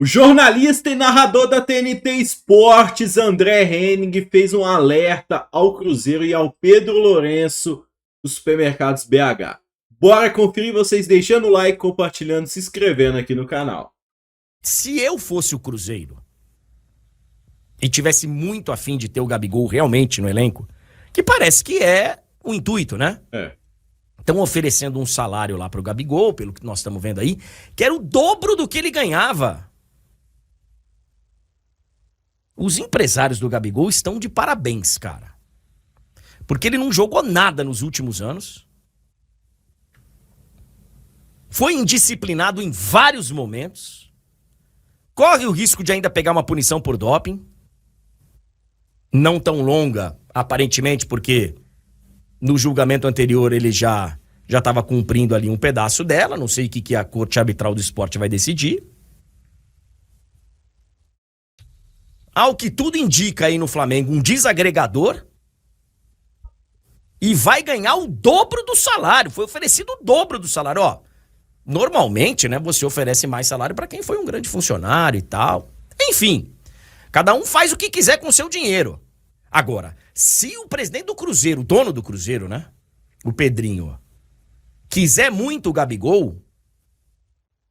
O jornalista e narrador da TNT Esportes, André Henning, fez um alerta ao Cruzeiro e ao Pedro Lourenço dos supermercados BH. Bora conferir vocês deixando o like, compartilhando, se inscrevendo aqui no canal. Se eu fosse o Cruzeiro e tivesse muito afim de ter o Gabigol realmente no elenco, que parece que é o intuito, né? Estão oferecendo um salário lá pro Gabigol, pelo que nós estamos vendo aí, que era o dobro do que ele ganhava. Os empresários do Gabigol estão de parabéns, cara. Porque ele não jogou nada nos últimos anos. Foi indisciplinado em vários momentos. Corre o risco de ainda pegar uma punição por doping. Não tão longa, aparentemente, porque no julgamento anterior ele já estava cumprindo ali um pedaço dela. Não sei o que a Corte Arbitral do Esporte vai decidir. Ao que tudo indica aí no Flamengo, um desagregador. E vai ganhar o dobro do salário. Foi oferecido o dobro do salário. Ó, normalmente, né, você oferece mais salário para quem foi um grande funcionário e tal. Enfim, cada um faz o que quiser com o seu dinheiro. Agora, se o presidente do Cruzeiro, o dono do Cruzeiro, né, o Pedrinho, quiser muito o Gabigol,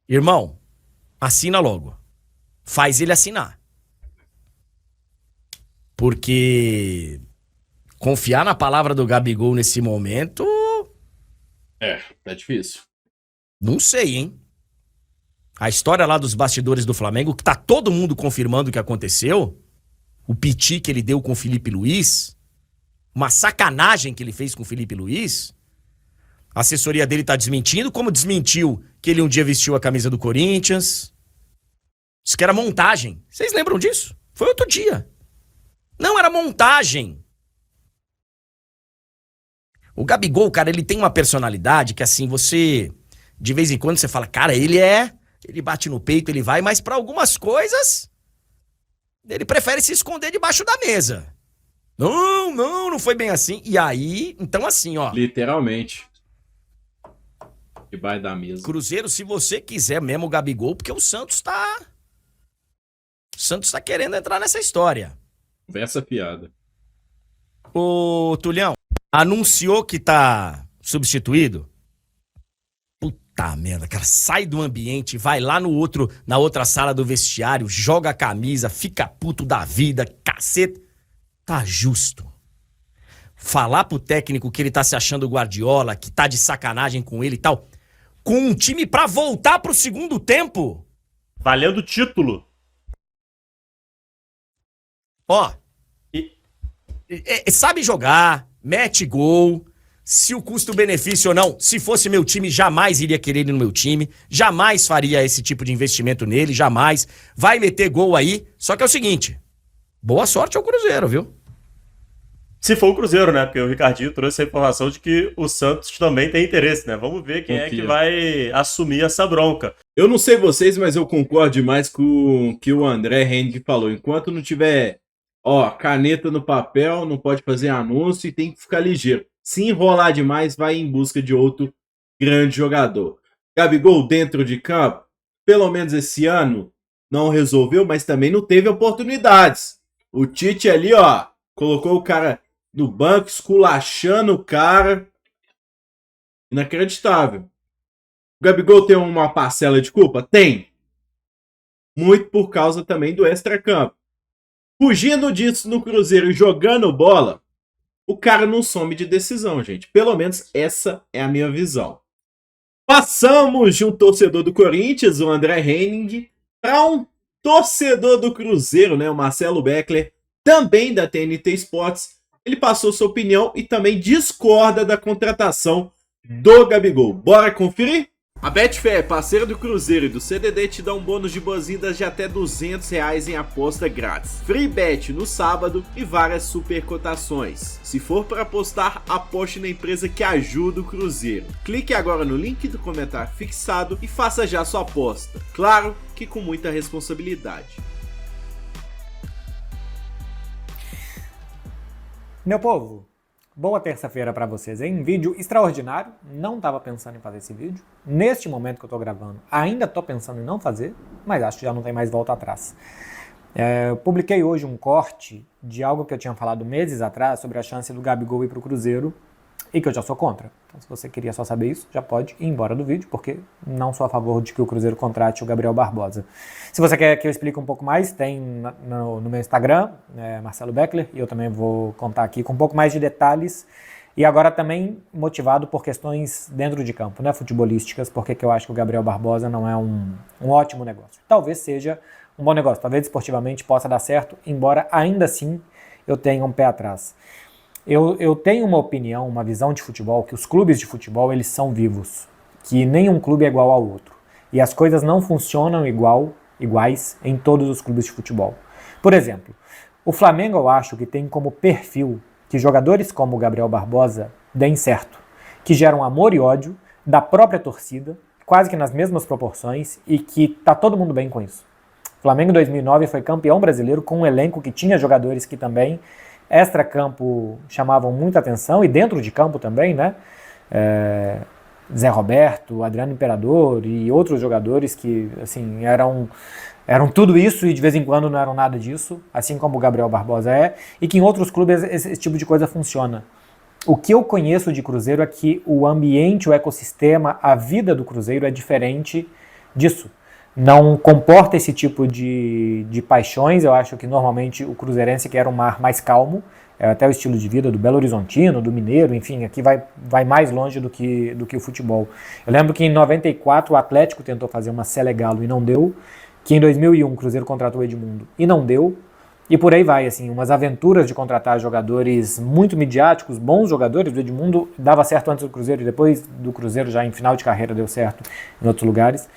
irmão, assina logo. Faz ele assinar. Porque confiar na palavra do Gabigol nesse momento... Tá difícil. Não sei, hein? A história lá dos bastidores do Flamengo, que tá todo mundo confirmando o que aconteceu, o piti que ele deu com o Felipe Luiz, uma sacanagem que ele fez com o Felipe Luiz, a assessoria dele tá desmentindo, como desmentiu que ele um dia vestiu a camisa do Corinthians. Diz que era montagem. Vocês lembram disso? Foi outro dia. Não, era montagem. O Gabigol, cara, ele tem uma personalidade que assim, você... De vez em quando você fala, cara, ele bate no peito, ele vai, mas pra algumas coisas, ele prefere se esconder debaixo da mesa. Não foi bem assim. E aí, então assim, ó. Literalmente. Debaixo da mesa. Cruzeiro, se você quiser mesmo o Gabigol, porque o Santos tá... O Santos tá querendo entrar nessa história. Conversa piada. Ô, Tulhão, anunciou que tá substituído? Puta merda, cara, sai do ambiente, vai lá na outra sala do vestiário, joga a camisa, fica puto da vida, caceta. Tá justo. Falar pro técnico que ele tá se achando Guardiola, que tá de sacanagem com ele e tal, com um time pra voltar pro segundo tempo. Valendo o título. Ó, sabe jogar, mete gol, se o custo-benefício ou não, se fosse meu time, jamais iria querer ele no meu time, jamais faria esse tipo de investimento nele, jamais, vai meter gol aí, só que é o seguinte, boa sorte ao Cruzeiro, viu? Se for o Cruzeiro, né? Porque o Ricardinho trouxe a informação de que o Santos também tem interesse, né? Vamos ver quem é que vai assumir essa bronca. Eu não sei vocês, mas eu concordo demais com o que o André Henning falou. Enquanto não tiver... caneta no papel, não pode fazer anúncio e tem que ficar ligeiro. Se enrolar demais, vai em busca de outro grande jogador. Gabigol dentro de campo, pelo menos esse ano, não resolveu, mas também não teve oportunidades. O Tite ali, colocou o cara no banco, esculachando o cara. Inacreditável. O Gabigol tem uma parcela de culpa? Tem. Muito por causa também do extracampo. Fugindo disso no Cruzeiro e jogando bola, o cara não some de decisão, gente. Pelo menos essa é a minha visão. Passamos de um torcedor do Corinthians, o André Henning, para um torcedor do Cruzeiro, né, o Marcelo Beckler, também da TNT Esportes. Ele passou sua opinião e também discorda da contratação do Gabigol. Bora conferir? A Betfair, parceira do Cruzeiro e do CDD, te dá um bônus de boas-vindas de até R$200 em aposta grátis. Free bet no sábado e várias super cotações. Se for para apostar, aposte na empresa que ajuda o Cruzeiro. Clique agora no link do comentário fixado e faça já sua aposta. Claro que com muita responsabilidade. Meu povo, Boa terça-feira para vocês, hein? Vídeo extraordinário, não estava pensando em fazer esse vídeo. Neste momento que eu estou gravando, ainda estou pensando em não fazer, mas acho que já não tem mais volta atrás. Eu publiquei hoje um corte de algo que eu tinha falado meses atrás sobre a chance do Gabigol ir para o Cruzeiro e que eu já sou contra. Então, se você queria só saber isso, já pode ir embora do vídeo, porque não sou a favor de que o Cruzeiro contrate o Gabriel Barbosa. Se você quer que eu explique um pouco mais, tem no meu Instagram, Marcelo Beckler, e eu também vou contar aqui com um pouco mais de detalhes. E agora também motivado por questões dentro de campo, né, futebolísticas, porque que eu acho que o Gabriel Barbosa não é um ótimo negócio. Talvez seja um bom negócio, talvez esportivamente possa dar certo, embora ainda assim eu tenha um pé atrás. Eu tenho uma opinião, uma visão de futebol, que os clubes de futebol eles são vivos, que nenhum clube é igual ao outro. E as coisas não funcionam iguais em todos os clubes de futebol. Por exemplo, o Flamengo eu acho que tem como perfil que jogadores como o Gabriel Barbosa deem certo, que geram amor e ódio da própria torcida, quase que nas mesmas proporções, e que tá todo mundo bem com isso. O Flamengo em 2009 foi campeão brasileiro com um elenco que tinha jogadores que também extra-campo chamavam muita atenção, e dentro de campo também, né? Zé Roberto, Adriano Imperador e outros jogadores que, assim, eram tudo isso e de vez em quando não eram nada disso, assim como o Gabriel Barbosa é, e que em outros clubes esse tipo de coisa funciona. O que eu conheço de Cruzeiro é que o ambiente, o ecossistema, a vida do Cruzeiro é diferente disso. Não comporta esse tipo de paixões. Eu acho que normalmente o cruzeirense quer um mar mais calmo, até o estilo de vida do Belo Horizontino, do Mineiro, enfim, aqui vai mais longe do que o futebol. Eu lembro que em 94 o Atlético tentou fazer uma Selegalo e não deu, que em 2001 o Cruzeiro contratou o Edmundo e não deu, e por aí vai, assim, umas aventuras de contratar jogadores muito midiáticos, bons jogadores. O Edmundo dava certo antes do Cruzeiro e depois do Cruzeiro já em final de carreira deu certo em outros lugares,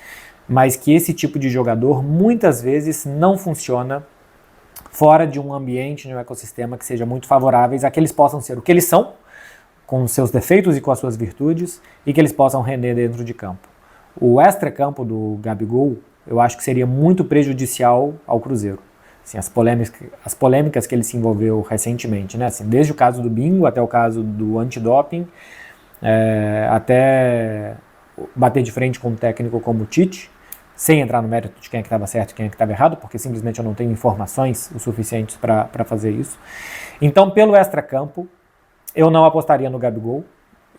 mas que esse tipo de jogador muitas vezes não funciona fora de um ambiente, de um ecossistema que seja muito favoráveis a que eles possam ser o que eles são, com os seus defeitos e com as suas virtudes, e que eles possam render dentro de campo. O extra-campo do Gabigol, eu acho que seria muito prejudicial ao Cruzeiro. Assim, as polêmicas que ele se envolveu recentemente, né? Assim, desde o caso do bingo até o caso do antidoping, até bater de frente com um técnico como o Tite, sem entrar no mérito de quem é que estava certo e quem é que estava errado, porque simplesmente eu não tenho informações o suficientes para fazer isso. Então, pelo extra-campo, eu não apostaria no Gabigol.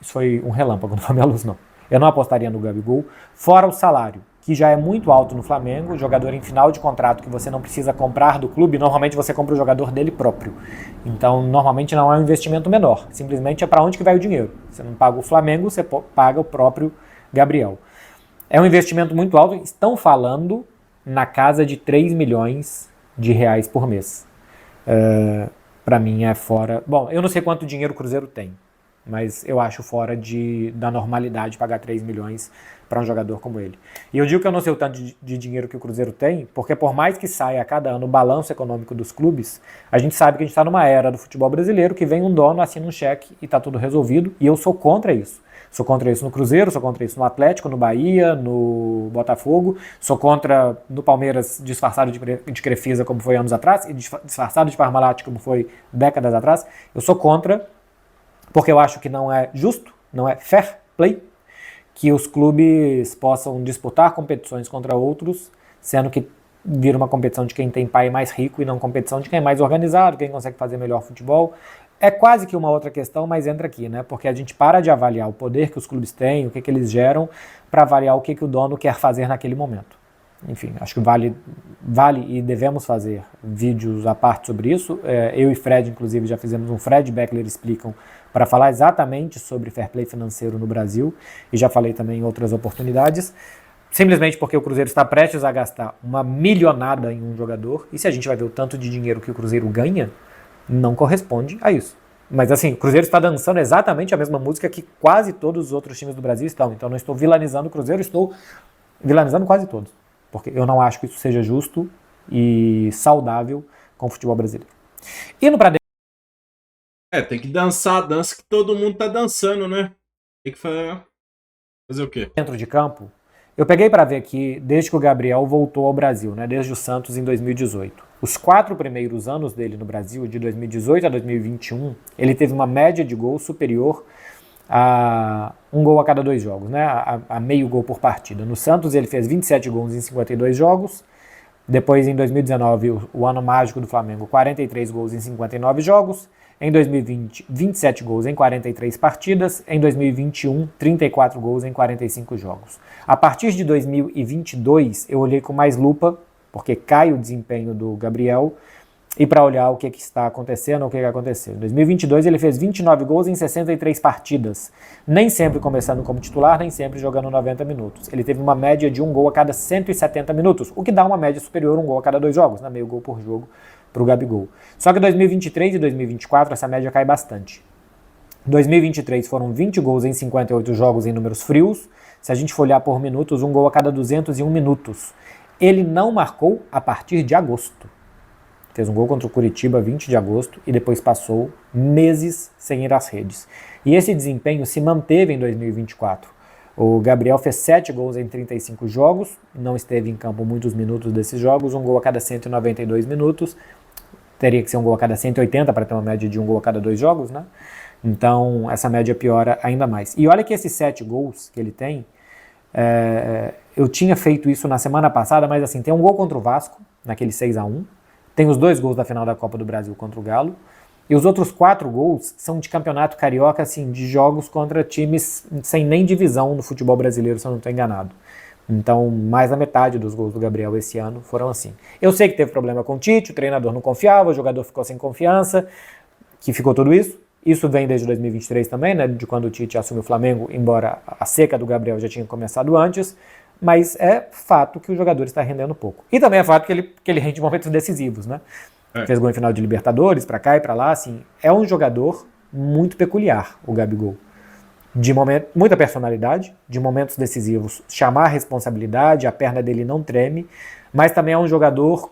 Isso foi um relâmpago, não foi minha luz, não. Eu não apostaria no Gabigol, fora o salário, que já é muito alto no Flamengo, jogador em final de contrato que você não precisa comprar do clube, normalmente você compra o jogador dele próprio. Então, normalmente não é um investimento menor, simplesmente é para onde que vai o dinheiro. Você não paga o Flamengo, você paga o próprio Gabriel. É um investimento muito alto, estão falando na casa de 3 milhões de reais por mês. Para mim é fora... Bom, eu não sei quanto dinheiro o Cruzeiro tem, mas eu acho fora da normalidade pagar 3 milhões para um jogador como ele. E eu digo que eu não sei o tanto de dinheiro que o Cruzeiro tem, porque por mais que saia a cada ano o balanço econômico dos clubes, a gente sabe que a gente está numa era do futebol brasileiro que vem um dono, assina um cheque e está tudo resolvido, e eu sou contra isso. Sou contra isso no Cruzeiro, sou contra isso no Atlético, no Bahia, no Botafogo, sou contra no Palmeiras disfarçado de Crefisa como foi anos atrás, e disfarçado de Parmalat como foi décadas atrás. Eu sou contra, porque eu acho que não é justo, não é fair play, que os clubes possam disputar competições contra outros, sendo que vira uma competição de quem tem pai mais rico e não competição de quem é mais organizado, quem consegue fazer melhor futebol. É quase que uma outra questão, mas entra aqui, né? Porque a gente para de avaliar o poder que os clubes têm, o que eles geram, para avaliar o que o dono quer fazer naquele momento. Enfim, acho que vale e devemos fazer vídeos à parte sobre isso. Eu e Fred, inclusive, já fizemos um Fred Beckler Explicam para falar exatamente sobre fair play financeiro no Brasil, e já falei também em outras oportunidades, simplesmente porque o Cruzeiro está prestes a gastar uma milionada em um jogador, e se a gente vai ver o tanto de dinheiro que o Cruzeiro ganha, não corresponde a isso. Mas assim, o Cruzeiro está dançando exatamente a mesma música que quase todos os outros times do Brasil estão. Então não estou vilanizando o Cruzeiro, estou vilanizando quase todos. Porque eu não acho que isso seja justo e saudável com o futebol brasileiro. Indo para tem que dançar a dança que todo mundo tá dançando, né? Tem que fazer o quê? dentro de campo, eu peguei para ver aqui desde que o Gabriel voltou ao Brasil, né? Desde o Santos em 2018. Os 4 primeiros anos dele no Brasil, de 2018 a 2021, ele teve uma média de gol superior a 1 gol a cada 2 jogos, né? A meio gol por partida. No Santos ele fez 27 gols em 52 jogos, depois em 2019, o ano mágico do Flamengo, 43 gols em 59 jogos, em 2020, 27 gols em 43 partidas, em 2021, 34 gols em 45 jogos. A partir de 2022, eu olhei com mais lupa, porque cai o desempenho do Gabriel, e para olhar o que está acontecendo, o que aconteceu. Em 2022 ele fez 29 gols em 63 partidas, nem sempre começando como titular, nem sempre jogando 90 minutos. Ele teve uma média de 1 gol a cada 170 minutos, o que dá uma média superior a 1 gol a cada 2 jogos, né? Meio gol por jogo para o Gabigol. Só que em 2023 e 2024 essa média cai bastante. Em 2023 foram 20 gols em 58 jogos em números frios, se a gente for olhar por minutos, 1 gol a cada 201 minutos. Ele não marcou a partir de agosto. Fez um gol contra o Curitiba 20 de agosto e depois passou meses sem ir às redes. E esse desempenho se manteve em 2024. O Gabriel fez 7 gols em 35 jogos, não esteve em campo muitos minutos desses jogos, 1 gol a cada 192 minutos. Teria que ser 1 gol a cada 180 para ter uma média de 1 gol a cada 2 jogos, né? Então essa média piora ainda mais. E olha que esses 7 gols que ele tem, eu tinha feito isso na semana passada, mas assim, tem um gol contra o Vasco, naquele 6-1, tem os 2 gols da final da Copa do Brasil contra o Galo, e os outros 4 gols são de campeonato carioca, assim, de jogos contra times sem nem divisão no futebol brasileiro, se eu não estou enganado. Então, mais da metade dos gols do Gabriel esse ano foram assim. Eu sei que teve problema com o Tite, o treinador não confiava, o jogador ficou sem confiança, que ficou tudo isso. Isso vem desde 2023 também, né, de quando o Tite assumiu o Flamengo, embora a seca do Gabriel já tinha começado antes, mas é fato que o jogador está rendendo pouco. E também é fato que ele rende momentos decisivos, né? Fez gol em final de Libertadores, pra cá e pra lá, assim, é um jogador muito peculiar, o Gabigol. De muita personalidade, de momentos decisivos, chamar a responsabilidade, a perna dele não treme, mas também é um jogador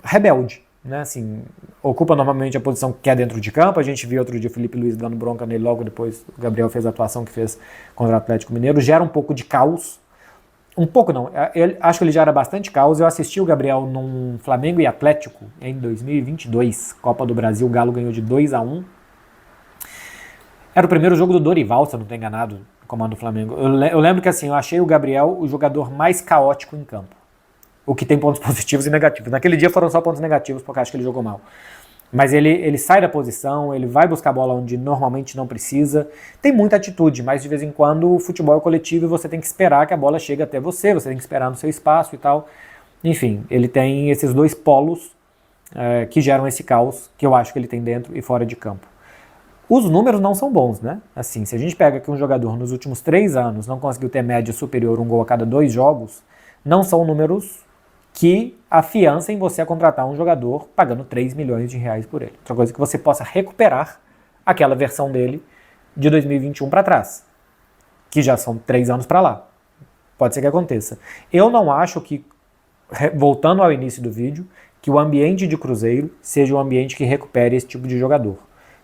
rebelde, né? Assim, ocupa normalmente a posição que é dentro de campo. A gente viu outro dia o Felipe Luiz dando bronca nele, logo depois o Gabriel fez a atuação que fez contra o Atlético Mineiro, gera um pouco de caos. Um pouco não, acho que ele já era bastante caos. Eu assisti o Gabriel num Flamengo e Atlético em 2022, Copa do Brasil, o Galo ganhou de 2-1. Era o primeiro jogo do Dorival, se eu não estou enganado, no comando do Flamengo. Eu lembro que assim, eu achei o Gabriel o jogador mais caótico em campo, o que tem pontos positivos e negativos. Naquele dia foram só pontos negativos, porque eu acho que ele jogou mal. Mas ele sai da posição, ele vai buscar a bola onde normalmente não precisa. Tem muita atitude, mas de vez em quando o futebol é coletivo e você tem que esperar que a bola chegue até você, você tem que esperar no seu espaço e tal. Enfim, ele tem esses 2 polos que geram esse caos que eu acho que ele tem dentro e fora de campo. Os números não são bons, né? Assim, se a gente pega que um jogador nos últimos 3 anos não conseguiu ter média superior a 1 gol a cada 2 jogos, não são números que afiançem você a contratar um jogador pagando 3 milhões de reais por ele. Outra coisa é que você possa recuperar aquela versão dele de 2021 para trás, que já são 3 anos para lá. Pode ser que aconteça. Eu não acho que, voltando ao início do vídeo, que o ambiente de Cruzeiro seja um ambiente que recupere esse tipo de jogador.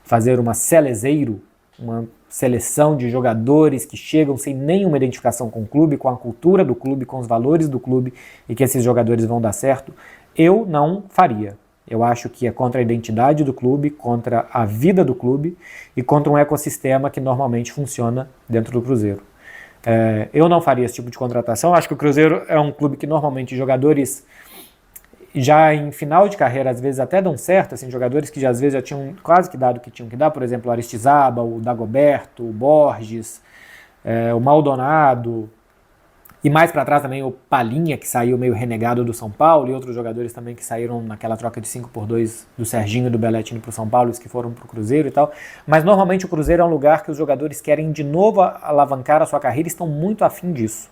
Fazer uma selezeiro, uma seleção de jogadores que chegam sem nenhuma identificação com o clube, com a cultura do clube, com os valores do clube, e que esses jogadores vão dar certo, eu não faria. Eu acho que é contra a identidade do clube, contra a vida do clube e contra um ecossistema que normalmente funciona dentro do Cruzeiro. Eu não faria esse tipo de contratação. Acho que o Cruzeiro é um clube que normalmente jogadores já em final de carreira, às vezes até dão certo, assim, jogadores que já, às vezes já tinham quase que dado o que tinham que dar, por exemplo, o Aristizábal, o Dagoberto, o Borges, o Maldonado, e mais para trás também o Palhinha, que saiu meio renegado do São Paulo, e outros jogadores também que saíram naquela troca de 5-2 do Serginho e do Belletini para o São Paulo, os que foram para o Cruzeiro e tal. Mas normalmente o Cruzeiro é um lugar que os jogadores querem de novo alavancar a sua carreira e estão muito afim disso.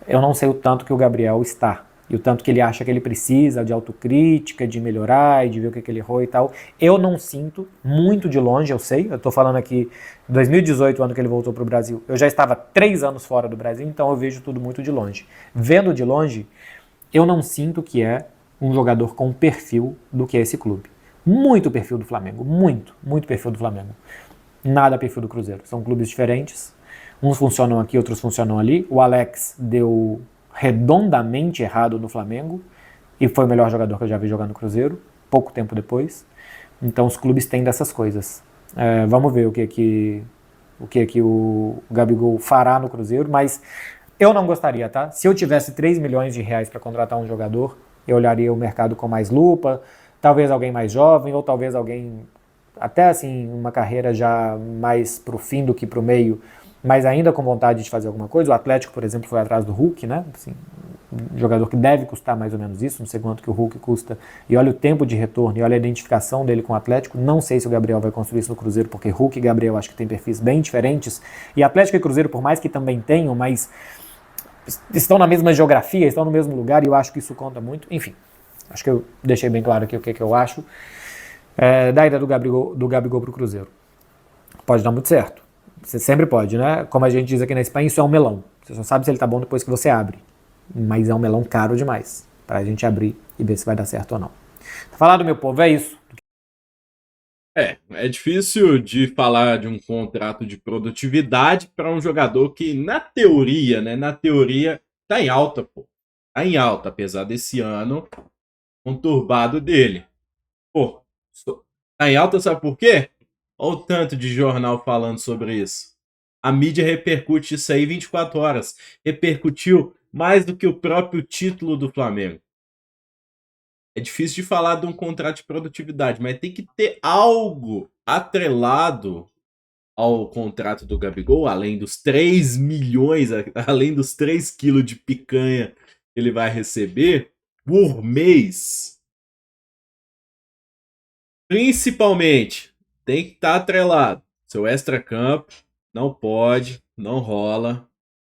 Eu não sei o tanto que o Gabriel está, e o tanto que ele acha que ele precisa de autocrítica, de melhorar e de ver o que ele errou e tal. Eu não sinto, muito de longe, eu sei, eu estou falando aqui 2018, o ano que ele voltou para o Brasil, eu já estava 3 anos fora do Brasil, então eu vejo tudo muito de longe. Vendo de longe, eu não sinto que é um jogador com perfil do que é esse clube. Muito perfil do Flamengo, muito perfil do Flamengo. Nada perfil do Cruzeiro, são clubes diferentes, uns funcionam aqui, outros funcionam ali. O Alex deu redondamente errado no Flamengo, e foi o melhor jogador que eu já vi jogar no Cruzeiro, pouco tempo depois. Então os clubes têm dessas coisas. Vamos ver o que o Gabigol fará no Cruzeiro, mas eu não gostaria, tá? Se eu tivesse 3 milhões de reais para contratar um jogador, eu olharia o mercado com mais lupa, talvez alguém mais jovem, ou talvez alguém, até assim, uma carreira já mais pro fim do que pro meio, mas ainda com vontade de fazer alguma coisa. O Atlético, por exemplo, foi atrás do Hulk, né? Assim, um jogador que deve custar mais ou menos isso, não sei quanto que o Hulk custa, e olha o tempo de retorno, e olha a identificação dele com o Atlético. Não sei se o Gabriel vai construir isso no Cruzeiro, porque Hulk e Gabriel acho que tem perfis bem diferentes, e Atlético e Cruzeiro, por mais que também tenham, mas estão na mesma geografia, estão no mesmo lugar, e eu acho que isso conta muito. Enfim, acho que eu deixei bem claro aqui o que eu acho da ida do Gabigol pro Cruzeiro. Pode dar muito certo, você sempre pode, né? Como a gente diz aqui na Espanha, isso é um melão, você só sabe se ele tá bom depois que você abre. Mas é um melão caro demais pra gente abrir e ver se vai dar certo ou não. Tá falado, meu povo, é isso. É difícil de falar de um contrato de produtividade para um jogador que, na teoria, tá em alta, pô. Tá em alta, apesar desse ano conturbado dele. Pô, tá em alta, sabe por quê? Olha o tanto de jornal falando sobre isso. A mídia repercute isso aí 24 horas. Repercutiu mais do que o próprio título do Flamengo. É difícil de falar de um contrato de produtividade, mas tem que ter algo atrelado ao contrato do Gabigol, além dos 3 milhões, além dos 3 quilos de picanha que ele vai receber por mês. Principalmente, tem que estar atrelado. Seu extracampo não pode, não rola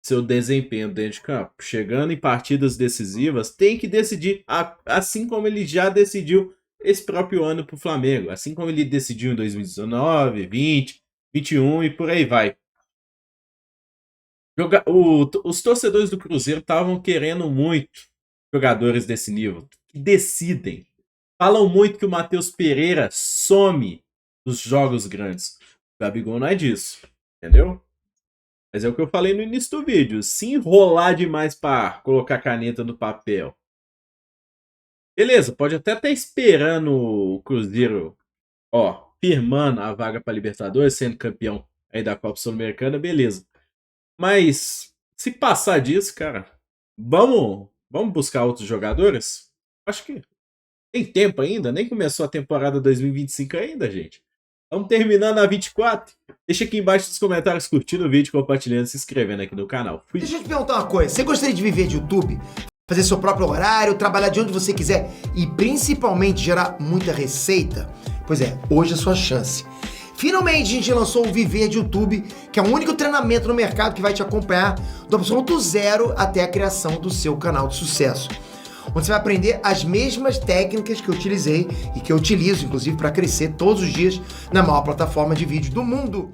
seu desempenho dentro de campo. Chegando em partidas decisivas, tem que decidir, assim como ele já decidiu esse próprio ano para o Flamengo, assim como ele decidiu em 2019, 20, 21 e por aí vai. Os torcedores do Cruzeiro estavam querendo muito jogadores desse nível, que decidem. Falam muito que o Matheus Pereira some dos jogos grandes. O Gabigol não é disso, entendeu? Mas é o que eu falei no início do vídeo. Se enrolar demais para colocar caneta no papel. Beleza, pode até estar esperando o Cruzeiro, firmando a vaga para Libertadores, sendo campeão aí da Copa Sul-Americana, beleza. Mas se passar disso, cara, vamos buscar outros jogadores? Acho que tem tempo ainda, nem começou a temporada 2025 ainda, gente. Estamos terminando a 24. Deixa aqui embaixo nos comentários curtindo o vídeo, compartilhando e se inscrevendo aqui no canal. Fui. Deixa eu te perguntar uma coisa. Você gostaria de viver de YouTube? Fazer seu próprio horário, trabalhar de onde você quiser e principalmente gerar muita receita? Pois é, hoje é a sua chance. Finalmente a gente lançou o Viver de YouTube, que é o único treinamento no mercado que vai te acompanhar do absoluto zero até a criação do seu canal de sucesso. Onde você vai aprender as mesmas técnicas que eu utilizei e que eu utilizo, inclusive, para crescer todos os dias na maior plataforma de vídeo do mundo.